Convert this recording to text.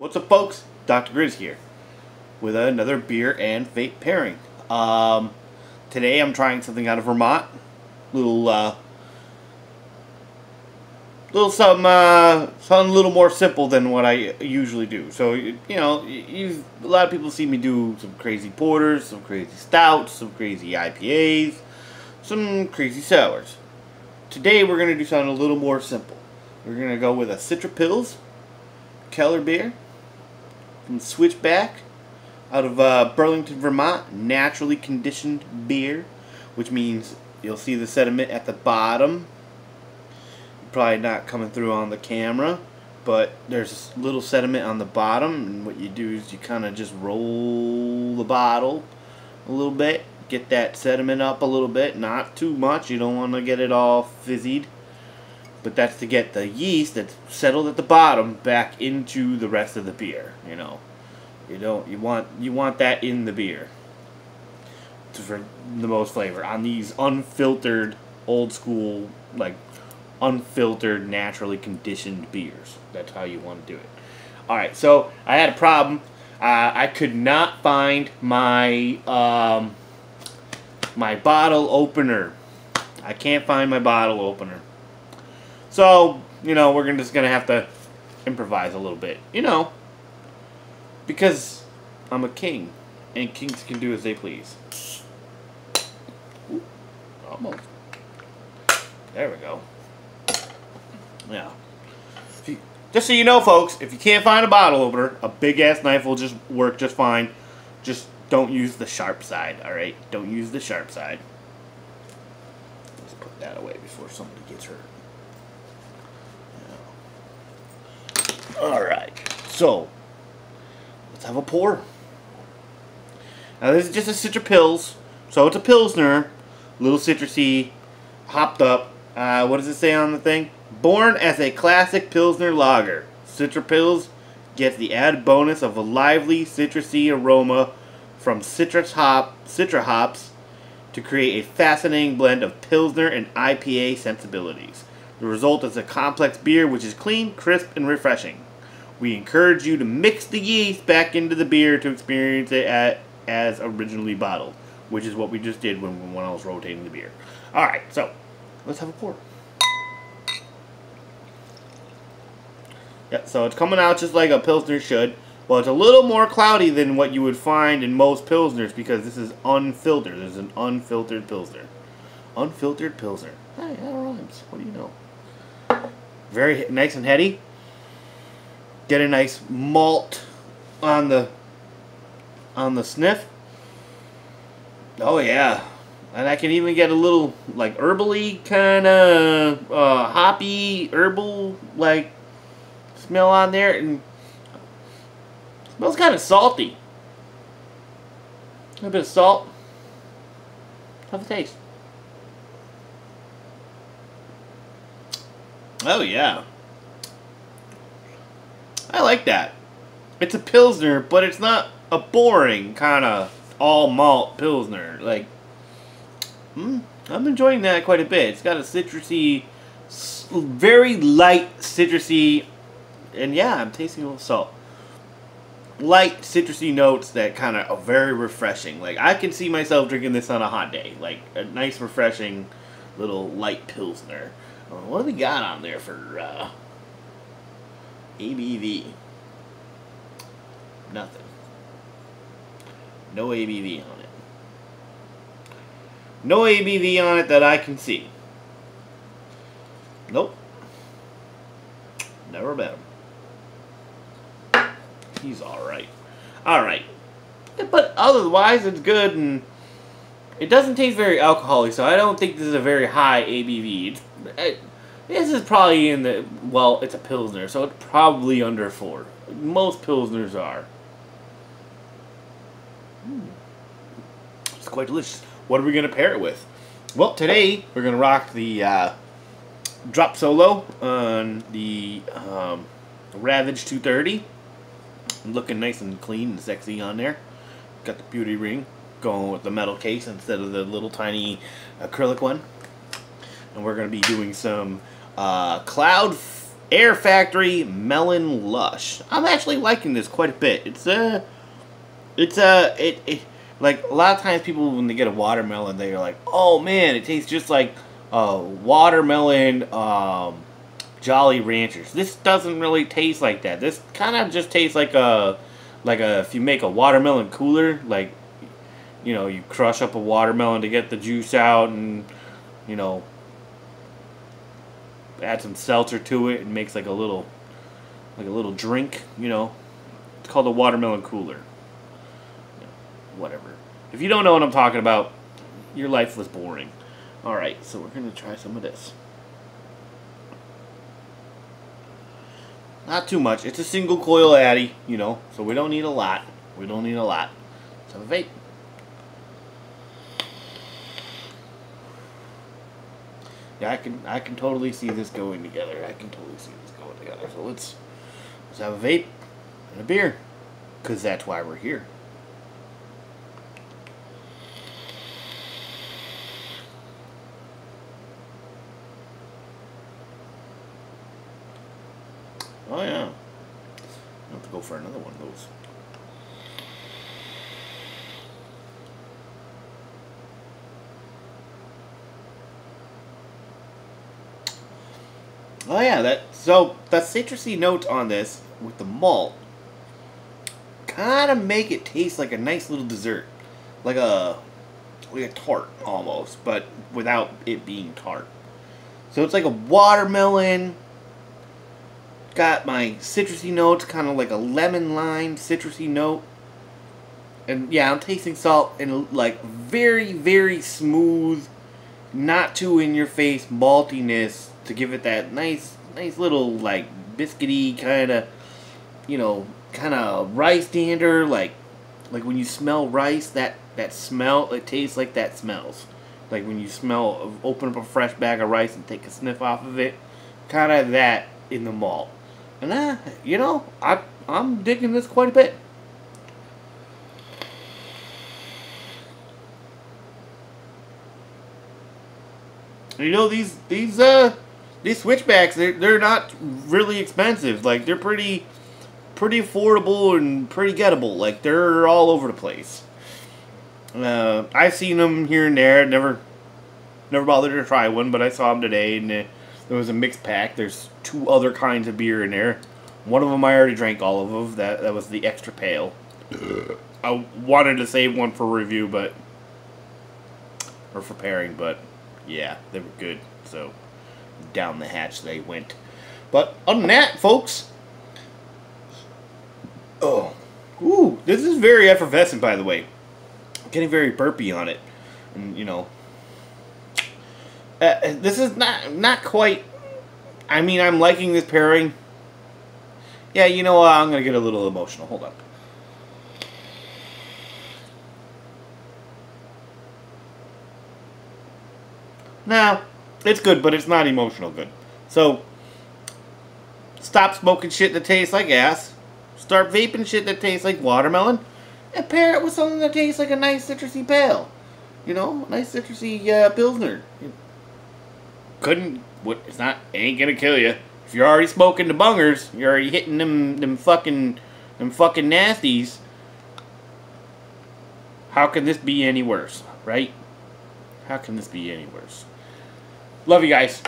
What's up, folks? Dr. Grizz here with another beer and vape pairing. Today I'm trying something out of Vermont. Something a little more simple than what I usually do. So a lot of people see me do some crazy porters, some crazy stouts, some crazy IPAs, some crazy sours. Today we're gonna do something a little more simple. We're gonna go with a Citra Pils Keller beer from Switchback out of Burlington, Vermont. Naturally conditioned beer, which means you'll see the sediment at the bottom. Probably not coming through on the camera, but there's a little sediment on the bottom, and what you do is you kind of just roll the bottle a little bit, get that sediment up a little bit, not too much. You don't want to get it all fizzied, but that's to get the yeast that's settled at the bottom back into the rest of the beer. You want that in the beer for the most flavor on these unfiltered, old school, like unfiltered, naturally conditioned beers. That's how you want to do it. All right, so I had a problem. I could not find my my bottle opener. I can't find my bottle opener. So, we're just going to have to improvise a little bit. Because I'm a king, and kings can do as they please. Ooh, almost. There we go. Yeah. Just so you know, folks, if you can't find a bottle opener, a big-ass knife will just work just fine. Just don't use the sharp side, alright? Don't use the sharp side. Let's put that away before somebody gets hurt. Alright, so let's have a pour. Now this is just a Citra Pils, so it's a Pilsner, a little citrusy, hopped up. What does it say on the thing? Born as a classic Pilsner lager, Citra Pils gets the added bonus of a lively citrusy aroma from Citra hops to create a fascinating blend of Pilsner and IPA sensibilities. The result is a complex beer which is clean, crisp, and refreshing. We encourage you to mix the yeast back into the beer to experience it as originally bottled, which is what we just did when I was rotating the beer. Alright, so let's have a pour. Yeah, so it's coming out just like a Pilsner should. Well, it's a little more cloudy than what you would find in most Pilsners because this is unfiltered. This is an unfiltered Pilsner. Unfiltered Pilsner. Hey, that rhymes. What do you know? Very nice and heady. Get a nice malt on the sniff. Oh yeah, and I can even get a little like herbally kind of hoppy herbal like smell on there, and it smells kind of salty. A little bit of salt. Have a taste. Oh yeah. I like that. It's a Pilsner, but it's not a boring kind of all malt Pilsner. Like, I'm enjoying that quite a bit. It's got a citrusy, very light citrusy, and yeah, I'm tasting a little salt. Light citrusy notes that kind of are very refreshing. Like, I can see myself drinking this on a hot day. Like, a nice, refreshing little light Pilsner. What do we got on there for ABV? Nothing. No ABV on it. No ABV on it that I can see. Nope. Never met him. He's alright. Alright. But otherwise, it's good, and it doesn't taste very alcoholic, so I don't think this is a very high ABV. This is probably in the, well, it's a Pilsner, so it's probably under 4. Most Pilsners are. It's quite delicious. What are we going to pair it with? Well, today we're going to rock the drop solo on the Ravage 230. Looking nice and clean and sexy on there. Got the beauty ring going with the metal case instead of the little tiny acrylic one. And we're going to be doing some Cloud Air Factory Melon Lush. I'm actually liking this quite a bit. Like a lot of times people when they get a watermelon, they're like, oh man, it tastes just like watermelon Jolly Ranchers. This doesn't really taste like that. This kind of just tastes like if you make a watermelon cooler, like, you know, you crush up a watermelon to get the juice out and, you know, add some seltzer to it and makes like a little drink, you know. It's called a watermelon cooler. Whatever. If you don't know what I'm talking about, your life was boring. Alright, so we're going to try some of this. Not too much. It's a single coil Addy, you know, so we don't need a lot. We don't need a lot. Let's have a vape. Yeah, I can totally see this going together. I can totally see this going together. So let's have a vape and a beer, because that's why we're here. Oh yeah. I'll have to go for another one of those. Oh yeah, that citrusy note on this with the malt kind of make it taste like a nice little dessert, like a tart almost, but without it being tart. So it's like a watermelon. Got my citrusy notes, kind of like a lemon lime citrusy note. And yeah, I'm tasting salt and like very, very smooth, not too in your face maltiness to give it that nice little like biscuity kind of, you know, kind of rice dander, like when you smell rice, that smell, it tastes like that smells. Like when you open up a fresh bag of rice and take a sniff off of it, kind of that in the malt. And you know, I'm digging this quite a bit. You know, these switchbacks, they're not really expensive. Like they're pretty affordable and pretty gettable. Like they're all over the place. I've seen them here and there. Never bothered to try one, but I saw them today, and there was a mixed pack. There's 2 other kinds of beer in there. One of them I already drank all of them. That was the extra pale. I wanted to save one for review, or for pairing, but yeah, they were good. So down the hatch they went. But other than that, folks. Oh, ooh, this is very effervescent, by the way. I'm getting very burpy on it, and you know. This is not quite. I mean, I'm liking this pairing. Yeah, you know what? I'm gonna get a little emotional. Hold on. Nah, it's good, but it's not emotional good. So, stop smoking shit that tastes like ass. Start vaping shit that tastes like watermelon, and pair it with something that tastes like a nice citrusy pale. You know, a nice citrusy pilsner. Ain't gonna kill you. If you're already smoking the bungers, you're already hitting them fucking nasties. How can this be any worse, right? How can this be any worse? Love you guys.